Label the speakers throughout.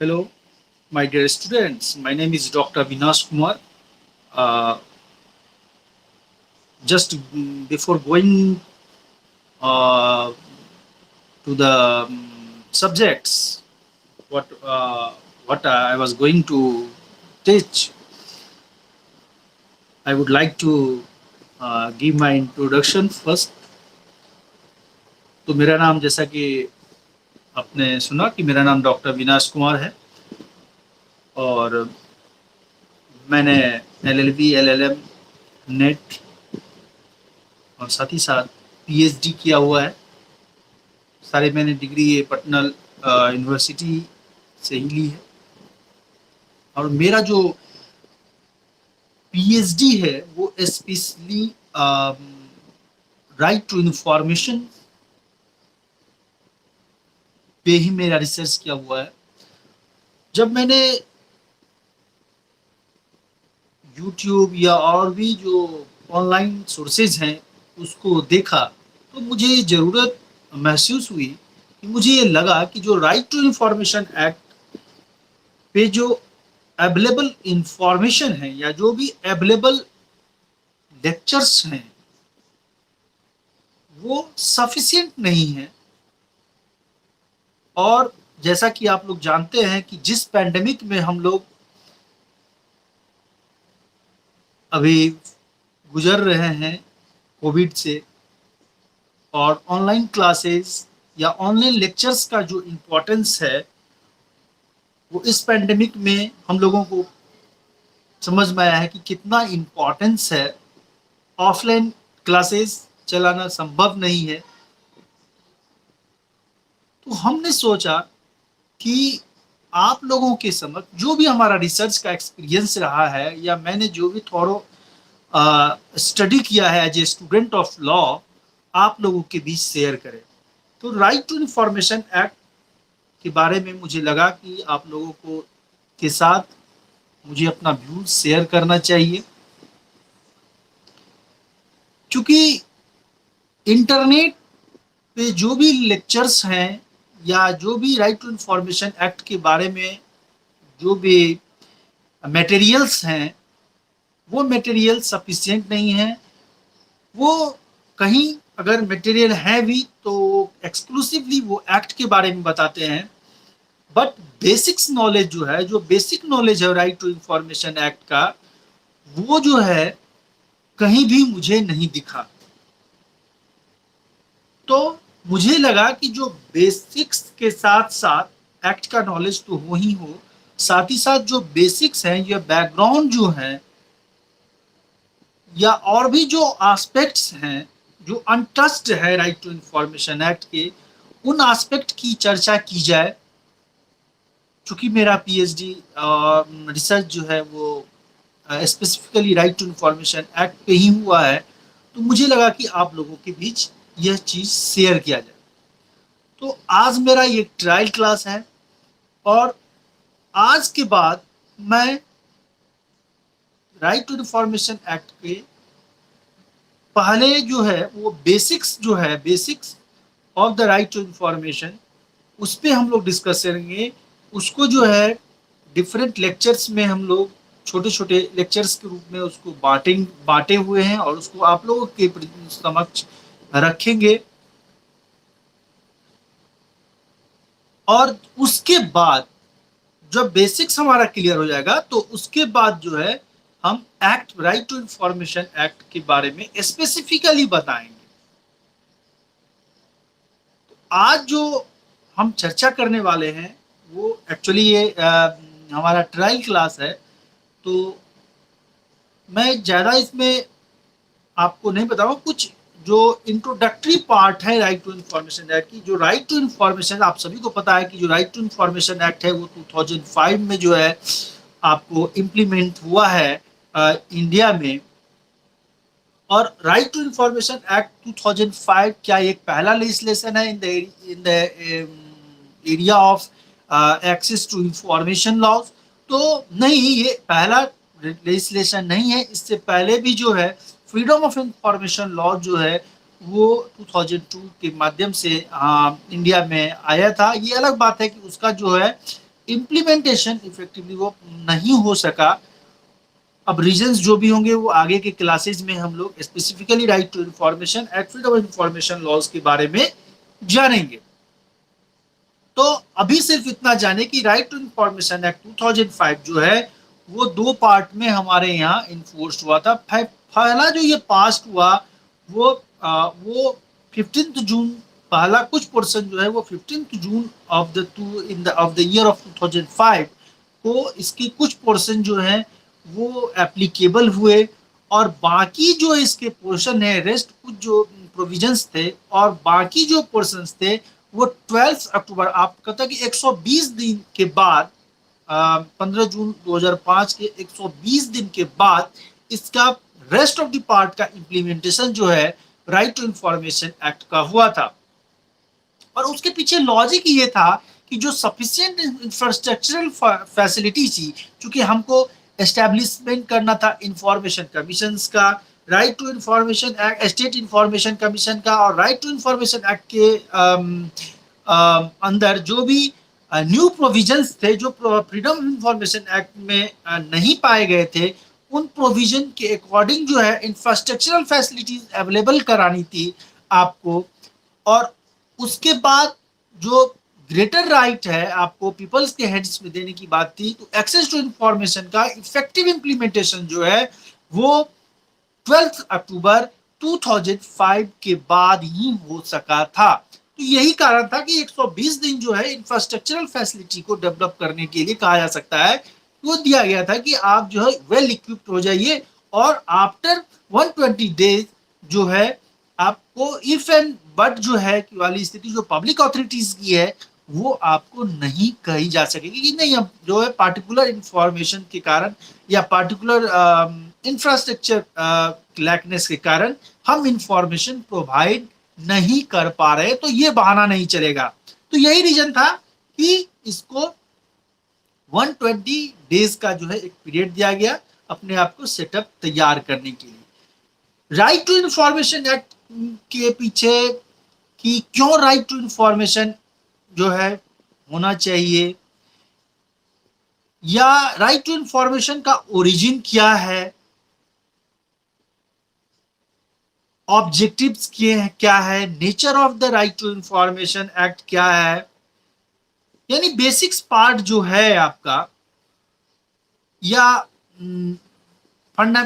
Speaker 1: Hello, my dear students. My name is Dr. Vinash Kumar. Uh, just before going uh, to the subjects, what I was going to teach, I would like to give my introduction first. तो मेरा नाम जैसा कि आपने सुना कि मेरा नाम डॉक्टर विनाश कुमार है और मैंने एलएलबी, एलएलएम, नेट और साथ ही साथ पीएचडी किया हुआ है। सारे मैंने डिग्री ये पटना यूनिवर्सिटी से ही ली है और मेरा जो पीएचडी है वो स्पेशली राइट टू इंफॉर्मेशन पे ही मेरा रिसर्च किया हुआ है। जब मैंने यूट्यूब या और भी जो ऑनलाइन सोर्सेज हैं उसको देखा तो मुझे ज़रूरत महसूस हुई कि मुझे ये लगा कि जो राइट टू इंफॉर्मेशन एक्ट पे जो अवेलेबल इंफॉर्मेशन है या जो भी अवेलेबल लेक्चर्स हैं वो सफिशिएंट नहीं है। और जैसा कि आप लोग जानते हैं कि जिस पैंडेमिक में हम लोग अभी गुजर रहे हैं कोविड से, और ऑनलाइन क्लासेस या ऑनलाइन लेक्चर्स का जो इम्पोर्टेंस है वो इस पैंडेमिक में हम लोगों को समझ में आया है कि कितना इम्पोर्टेंस है। ऑफलाइन क्लासेस चलाना संभव नहीं है, तो हमने सोचा कि आप लोगों के समक्ष जो भी हमारा रिसर्च का एक्सपीरियंस रहा है या मैंने जो भी थोड़ो स्टडी किया है as a student of law, आप लोगों के बीच शेयर करें। तो राइट टू इंफॉर्मेशन एक्ट के बारे में मुझे लगा कि आप लोगों को के साथ मुझे अपना व्यू शेयर करना चाहिए, क्योंकि इंटरनेट पे जो भी लेक्चर्स हैं या जो भी राइट टू इंफॉर्मेशन एक्ट के बारे में जो भी मटेरियल्स हैं वो मटेरियल सफिशिएंट नहीं है। वो कहीं अगर मटेरियल है भी तो एक्सक्लूसिवली वो एक्ट के बारे में बताते हैं, बट बेसिक्स नॉलेज जो है, जो बेसिक नॉलेज है राइट टू इंफॉर्मेशन एक्ट का, वो जो है कहीं भी मुझे नहीं दिखा। तो मुझे लगा कि जो बेसिक्स के साथ साथ एक्ट का नॉलेज तो हो ही हो, साथ ही साथ जो बेसिक्स हैं या बैकग्राउंड जो है या और भी जो एस्पेक्ट्स हैं जो अनटच्ड है राइट टू इंफॉर्मेशन एक्ट के, उन एस्पेक्ट की चर्चा की जाए। चूंकि मेरा पीएचडी रिसर्च जो है वो specifically right to information act पे ही हुआ है, तो मुझे लगा कि आप लोगों के बीच यह चीज़ शेयर किया जाए। तो आज मेरा ये ट्रायल क्लास है और आज के बाद मैं राइट टू इंफॉर्मेशन एक्ट के पहले जो है वो बेसिक्स जो है, basics of the right to information, उस पर हम लोग डिस्कस करेंगे। उसको जो है डिफरेंट लेक्चर्स में हम लोग छोटे छोटे लेक्चर्स के रूप में उसको बांटे हुए हैं और उसको आप लोगों के समक्ष रखेंगे। और उसके बाद जब बेसिक्स हमारा क्लियर हो जाएगा तो उसके बाद जो है हम act, right to information act के बारे में स्पेसिफिकली बताएंगे। तो आज जो हम चर्चा करने वाले हैं वो एक्चुअली ये हमारा ट्रायल क्लास है, तो मैं ज़्यादा इसमें आपको नहीं बताऊंगा। कुछ जो इंट्रोडक्टरी पार्ट है राइट टू इंफॉर्मेशन एक्ट की, जो राइट टू इंफॉर्मेशन, आप सभी को पता है कि जो राइट टू इंफॉर्मेशन एक्ट है वो 2005 में जो है आपको इम्प्लीमेंट हुआ है इंडिया में। और राइट टू इंफॉर्मेशन एक्ट 2005 क्या एक पहला लेजिस्लेशन है in the area of access to information laws? तो नहीं, ये पहला लेजिस्लेशन नहीं है। इससे पहले भी जो है फ्रीडम ऑफ इंफॉर्मेशन लॉ जो है वो 2002 के माध्यम से इंडिया में आया था। ये अलग बात है कि उसका जो है इम्प्लीमेंटेशन इफेक्टिवली वो नहीं हो सका। अब रीजंस जो भी होंगे वो आगे के क्लासेज में हम लोग specifically right to information act, freedom of information laws के बारे में जानेंगे। तो अभी सिर्फ इतना जाने कि राइट टू इंफॉर्मेशन एक्ट 2005 जो है वो दो पार्ट में हमारे यहाँ इन्फोर्स हुआ था। पहला जो ये पास हुआ वो 15 जून, पहला कुछ पोर्शन जो है वो 15 June of the year of 2005 को इसके कुछ पोर्शन जो है वो एप्लीकेबल हुए, और बाकी जो इसके पोर्शन है रेस्ट कुछ जो प्रोविजंस थे और बाकी जो पोर्शंस थे वो 12 अक्टूबर, आप कहता कि 120 दिन के बाद 15 जून 2005 के 120 दिन के बाद इसका रेस्ट ऑफ द पार्ट का इम्प्लीमेंटेशन जो है राइट टू इंफॉर्मेशन एक्ट का हुआ था। और उसके पीछे लॉजिक ये था कि जो सफिशिएंट इंफ्रास्ट्रक्चरल फैसिलिटी थी, चूंकि हमको एस्टेब्लिशमेंट करना था इंफॉर्मेशन कमीशन का, right to information act, state information commission का, और राइट टू इंफॉर्मेशन एक्ट के अंदर जो भी न्यू प्रोविजंस थे जो फ्रीडम इंफॉर्मेशन एक्ट में नहीं पाए गए थे, उन प्रोविजन के अकॉर्डिंग जो है इंफ्रास्ट्रक्चरल फैसिलिटीज अवेलेबल करानी थी आपको। और उसके बाद जो ग्रेटर राइट है आपको पीपल्स के हैंड्स में देने की बात थी, तो एक्सेस टू इंफॉर्मेशन का इफेक्टिव इंप्लीमेंटेशन जो है वो 12 अक्टूबर 2005 के बाद ही हो सका था। तो यही कारण था कि 120 दिन जो है इंफ्रास्ट्रक्चरल फैसिलिटी को डेवलप करने के लिए कहा जा सकता है, वो दिया गया था कि आप जो है वेल इक्विप्ड हो जाइए, और आफ्टर 120 डेज जो है आपको इफ एंड बट जो है वाली स्थिति जो पब्लिक ऑथोरिटीज की है वो आपको नहीं कही जा सकेगी कि नहीं हम जो है पार्टिकुलर इंफॉर्मेशन के कारण या पार्टिकुलर इंफ्रास्ट्रक्चर लैकनेस के कारण हम इंफॉर्मेशन प्रोवाइड नहीं कर पा रहे, तो ये बहाना नहीं चलेगा। तो यही रीजन था कि इसको 120 डेज का जो है एक पीरियड दिया गया अपने आप को सेटअप तैयार करने के लिए। राइट टू इंफॉर्मेशन एक्ट के पीछे कि क्यों राइट टू इंफॉर्मेशन जो है होना चाहिए, या राइट टू इंफॉर्मेशन का ओरिजिन क्या है, ऑब्जेक्टिव्स क्या है, nature of the right to information act क्या है, यानी बेसिक्स पार्ट जो है आपका, या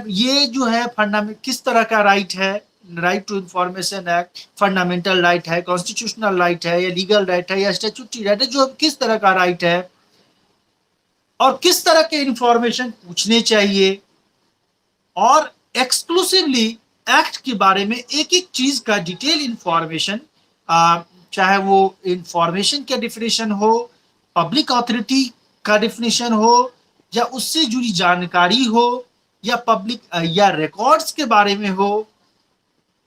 Speaker 1: ये जो है फंडामेंट किस तरह का राइट है। Right to information act fundamental right है, कॉन्स्टिट्यूशनल राइट है, या लीगल राइट है, या स्टैट्यूटरी राइट है, जो किस तरह का राइट है, और किस तरह के इंफॉर्मेशन पूछने चाहिए, और एक्सक्लूसिवली एक्ट के बारे में एक एक चीज का डिटेल इंफॉर्मेशन, चाहे वो इंफॉर्मेशन का डिफिनेशन हो, पब्लिक ऑथोरिटी का डिफिनेशन हो, या उससे जुड़ी जानकारी हो, या पब्लिक या रिकॉर्ड्स के बारे में हो,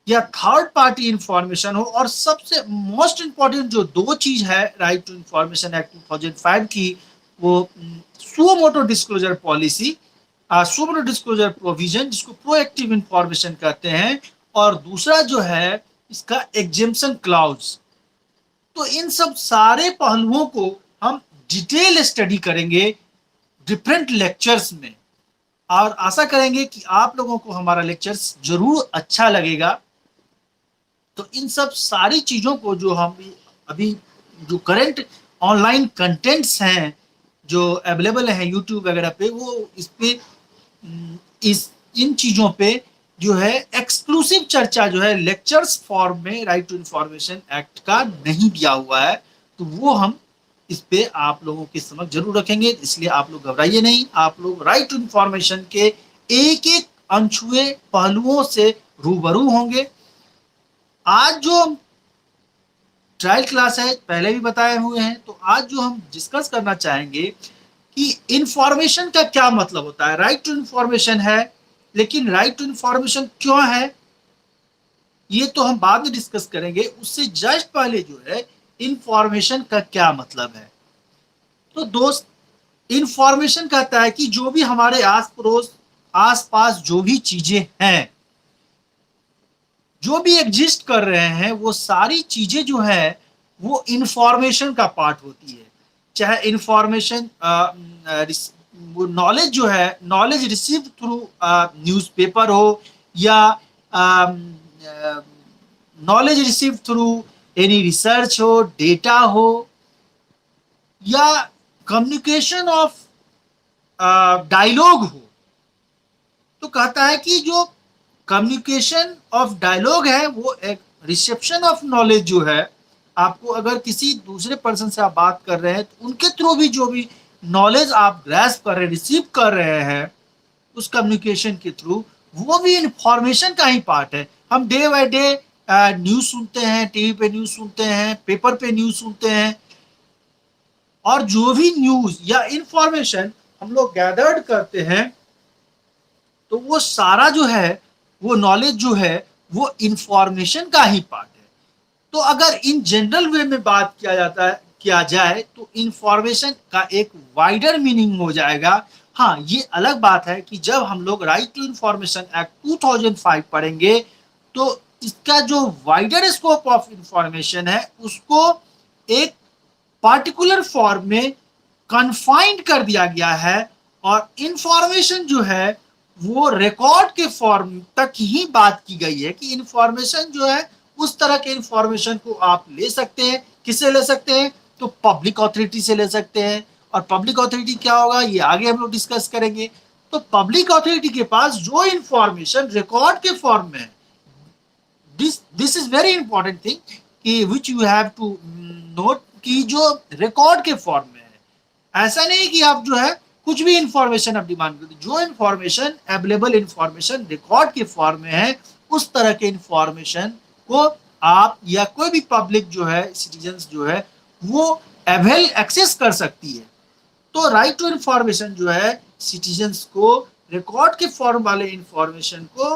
Speaker 1: या थर्ड पार्टी इंफॉर्मेशन हो, और सबसे मोस्ट इंपॉर्टेंट जो दो चीज है राइट टू इंफॉर्मेशन एक्ट 2005 की, वो suo motu disclosure policy, suo motu disclosure provision जिसको प्रोएक्टिव इंफॉर्मेशन कहते हैं, और दूसरा जो है इसका एग्जेम्पशन क्लाउज। तो इन सब सारे पहलुओं को हम डिटेल स्टडी करेंगे डिफरेंट लेक्चर्स में, और आशा करेंगे कि आप लोगों को हमारा लेक्चर्स जरूर अच्छा लगेगा। तो इन सब सारी चीज़ों को जो हम अभी जो करंट ऑनलाइन कंटेंट्स हैं जो अवेलेबल हैं यूट्यूब वगैरह पे, वो इस पे इन चीज़ों पे जो है एक्सक्लूसिव चर्चा जो है लेक्चर्स फॉर्म में राइट टू इंफॉर्मेशन एक्ट का नहीं दिया हुआ है, तो वो हम इस पे आप लोगों के समक्ष जरूर रखेंगे। इसलिए आप लोग घबराइए नहीं, आप लोग राइट टू इंफॉर्मेशन के एक एक अनछुए पहलुओं से रूबरू होंगे। आज जो ट्रायल क्लास है पहले भी बताए हुए हैं, तो आज जो हम डिस्कस करना चाहेंगे कि इंफॉर्मेशन का क्या मतलब होता है। राइट टू इंफॉर्मेशन है, लेकिन राइट टू इंफॉर्मेशन क्यों है ये तो हम बाद में डिस्कस करेंगे। उससे जस्ट पहले जो है इंफॉर्मेशन का क्या मतलब है। तो दोस्त, इंफॉर्मेशन कहता है कि जो भी हमारे आस पड़ोस आस पास जो भी चीजें हैं जो भी एग्जिस्ट कर रहे हैं, वो सारी चीजें जो है वो इंफॉर्मेशन का पार्ट होती है। चाहे इंफॉर्मेशन वो नॉलेज जो है, नॉलेज रिसीव थ्रू न्यूज़पेपर हो, या knowledge receive through any research हो, डेटा हो, या कम्युनिकेशन ऑफ डायलॉग हो। तो कहता है कि जो कम्युनिकेशन ऑफ डायलॉग है वो एक रिसेप्शन ऑफ नॉलेज जो है, आपको अगर किसी दूसरे पर्सन से आप बात कर रहे हैं तो उनके थ्रू भी जो भी नॉलेज आप ग्रैस्प कर रहे हैं, रिसीव कर रहे हैं उस कम्युनिकेशन के थ्रू, वो भी इंफॉर्मेशन का ही पार्ट है। हम डे बाय डे न्यूज़ सुनते हैं, टीवी पे न्यूज़ सुनते हैं, पेपर पे न्यूज़ सुनते हैं, और जो भी न्यूज़ या इंफॉर्मेशन हम लोग गैदर्ड करते हैं, तो वो सारा जो है, वो नॉलेज जो है, वो इंफॉर्मेशन का ही पार्ट है। तो अगर इन जनरल वे में बात किया जाता है, किया जाए, तो इंफॉर्मेशन का एक वाइडर मीनिंग हो जाएगा। हाँ, ये अलग बात है कि जब हम लोग राइट टू इंफॉर्मेशन एक्ट 2005 पढ़ेंगे, तो इसका जो वाइडर स्कोप ऑफ इंफॉर्मेशन है उसको एक पार्टिकुलर फॉर्म में कन्फाइंड कर दिया गया है, और इंफॉर्मेशन जो है वो रिकॉर्ड के फॉर्म तक ही बात की गई है कि इंफॉर्मेशन जो है, उस तरह के इंफॉर्मेशन को आप ले सकते हैं। किससे ले सकते हैं? तो पब्लिक ऑथोरिटी से ले सकते हैं। और पब्लिक ऑथोरिटी क्या होगा, ये आगे हम लोग डिस्कस करेंगे। तो पब्लिक ऑथोरिटी के पास जो इंफॉर्मेशन रिकॉर्ड के फॉर्म में है, this is very important thing कि which you have to note, कि जो रिकॉर्ड के फॉर्म में है। ऐसा नहीं कि आप जो है कुछ भी इंफॉर्मेशन आप डिमांड करते, जो इंफॉर्मेशन अवेलेबल इंफॉर्मेशन रिकॉर्ड के फॉर्म में है, उस तरह के इंफॉर्मेशन को आप या कोई भी पब्लिक जो है, सिटीजन्स जो है, वो अवेल एक्सेस कर सकती है। तो राइट टू इंफॉर्मेशन जो है, सिटीजन्स को रिकॉर्ड के फॉर्म वाले इंफॉर्मेशन को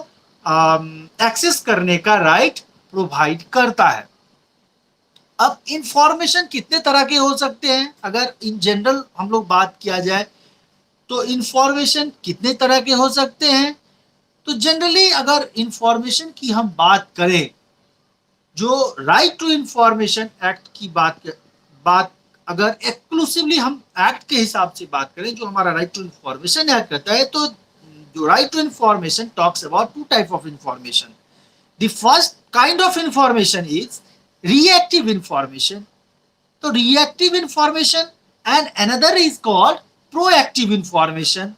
Speaker 1: एक्सेस करने का राइट प्रोवाइड करता है। अब इंफॉर्मेशन कितने तरह के हो सकते हैं, अगर इन जनरल हम लोग बात किया जाए, तो इंफॉर्मेशन कितने तरह के हो सकते हैं? तो जनरली अगर इंफॉर्मेशन की हम बात करें, जो राइट टू इंफॉर्मेशन एक्ट की बात अगर एक्सक्लूसिवली हम एक्ट के हिसाब से बात करें, जो हमारा राइट टू इंफॉर्मेशन एक्ट कहता है, तो जो right to information talks about two type of information. The first kind of information is reactive information. तो reactive information, and another is called proactive information,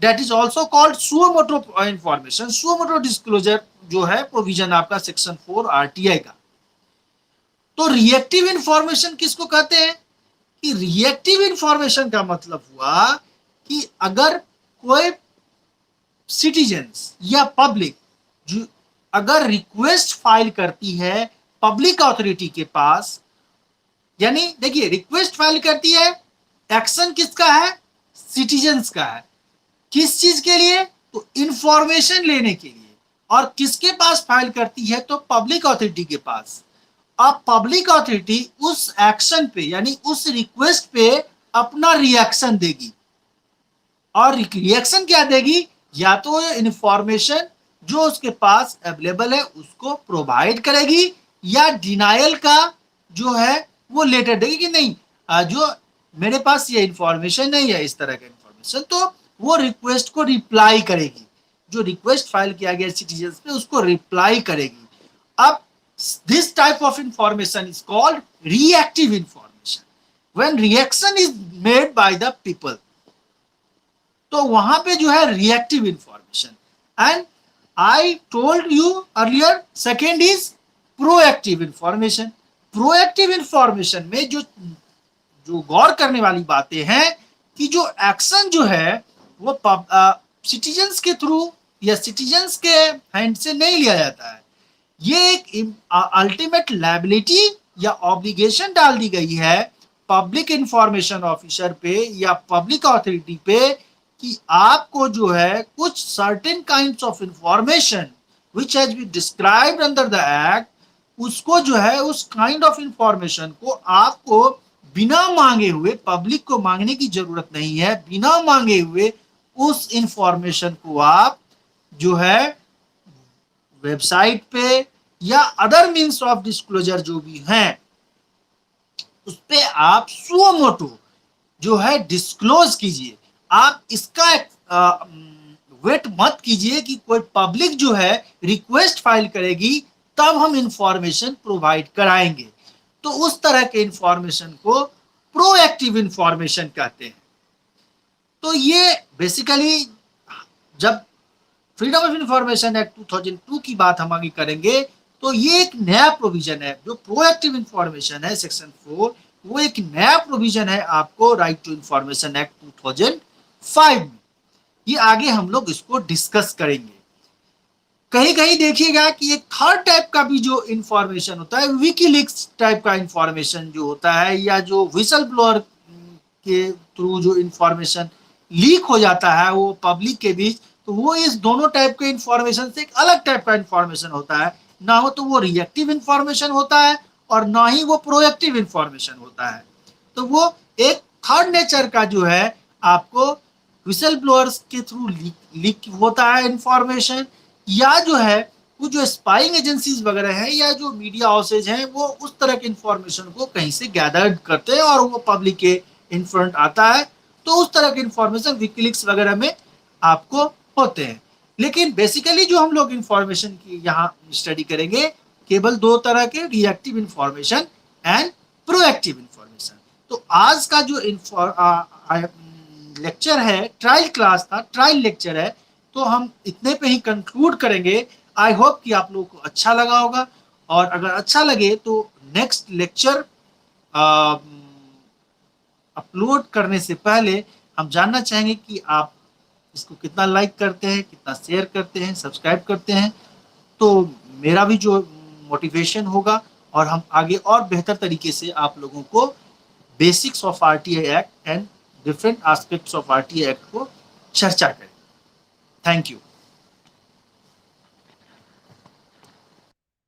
Speaker 1: that is also called suo motu information। suo motu disclosure जो है provision आपका section 4 RTI का। तो reactive information किसको कहते हैं? कि रिएक्टिव इंफॉर्मेशन का मतलब हुआ कि अगर कोई सिटीजन्स या पब्लिक जो अगर रिक्वेस्ट फाइल करती है पब्लिक अथॉरिटी के पास, यानी देखिए रिक्वेस्ट फाइल करती है, एक्शन किसका है? सिटीजन्स का है। किस चीज के लिए? तो इंफॉर्मेशन लेने के लिए। और किसके पास फाइल करती है? तो पब्लिक अथॉरिटी के पास। अब पब्लिक अथॉरिटी उस एक्शन पे यानी उस रिक्वेस्ट पे अपना रिएक्शन देगी। और रिएक्शन क्या देगी? या तो इंफॉर्मेशन जो उसके पास अवेलेबल है उसको प्रोवाइड करेगी, या डिनायल का जो है वो लेटर देगी कि नहीं, जो मेरे पास ये इंफॉर्मेशन नहीं है, इस तरह का इंफॉर्मेशन। तो वो रिक्वेस्ट को रिप्लाई करेगी, जो रिक्वेस्ट फाइल किया गया सिटीजन पे उसको रिप्लाई करेगी। अब this type of information is called reactive information, when reaction is made by the people. तो वहां पे जो है reactive information. And I told you earlier, second is proactive information. Proactive information में जो जो गौर करने वाली बातें हैं कि जो एक्शन जो है वो सिटीजन्स के थ्रू या सिटीजन्स के हैंड से नहीं लिया जाता है। ये एक अल्टीमेट लायबिलिटी या ऑब्लिगेशन डाल दी गई है पब्लिक इंफॉर्मेशन ऑफिसर पे या पब्लिक अथॉरिटी पे कि आपको जो है कुछ certain kinds of information which has been described under the act, उसको जो है उस काइंड ऑफ इंफॉर्मेशन को आपको बिना मांगे हुए, पब्लिक को मांगने की जरूरत नहीं है, बिना मांगे हुए उस इंफॉर्मेशन को आप जो है वेबसाइट पे या अदर मीन्स ऑफ डिस्क्लोजर जो भी हैं उस पे आप सुओ मोटो जो है डिस्क्लोज कीजिए। आप इसका वेट मत कीजिए कि कोई पब्लिक जो है रिक्वेस्ट फाइल करेगी तब हम इंफॉर्मेशन प्रोवाइड कराएंगे। तो उस तरह के इंफॉर्मेशन को प्रोएक्टिव इंफॉर्मेशन कहते हैं। तो ये बेसिकली जब फ्रीडम ऑफ इंफॉर्मेशन एक्ट 2002 की बात हम आगे करेंगे तो ये एक नया प्रोविजन है। जो प्रोएक्टिव इंफॉर्मेशन है सेक्शन 4, वो एक नया प्रोविजन है आपको राइट टू इंफॉर्मेशन एक्ट 2005 में। ये आगे हम लोग इसको डिस्कस करेंगे। कहीं कहीं देखिएगा कि एक थर्ड टाइप का भी जो इंफॉर्मेशन होता है, विकीलीक्स टाइप का इंफॉर्मेशन जो होता है, या जो विसल ब्लोअर के थ्रू जो इंफॉर्मेशन लीक हो जाता है वो पब्लिक के बीच, तो वो इस दोनों टाइप के इंफॉर्मेशन से एक अलग टाइप का इंफॉर्मेशन होता है। ना हो तो वो रिएक्टिव इंफॉर्मेशन होता है और ना ही वो प्रोएक्टिव इंफॉर्मेशन होता है। तो वो एक थर्ड नेचर का जो है आपको विसल ब्लोअर्स के थ्रू लीक होता है इंफॉर्मेशन, या जो है वो जो स्पाइंग एजेंसीज वगैरह हैं या जो मीडिया हाउसेज हैं वो उस तरह के इंफॉर्मेशन को कहीं से गैदर करते हैं और वो पब्लिक के इन फ्रंट आता है। तो उस तरह के इंफॉर्मेशन विकीलीक्स वगैरह में आपको होते हैं। लेकिन बेसिकली जो हम लोग इंफॉर्मेशन की यहाँ स्टडी करेंगे केवल दो तरह के, reactive information and proactive information. तो आज का जो लेक्चर है ट्रायल क्लास था, ट्रायल लेक्चर है, तो हम इतने पे ही कंक्लूड करेंगे। आई होप कि आप लोगों को अच्छा लगा होगा, और अगर अच्छा लगे तो नेक्स्ट लेक्चर अपलोड करने से पहले हम जानना चाहेंगे कि आप इसको कितना लाइक करते हैं, कितना शेयर करते हैं, सब्सक्राइब करते हैं। तो मेरा भी जो मोटिवेशन होगा और हम आगे और बेहतर तरीके से आप लोगों को basics of RTI act and different aspects of RTI act को चर्चा करें। Thank you.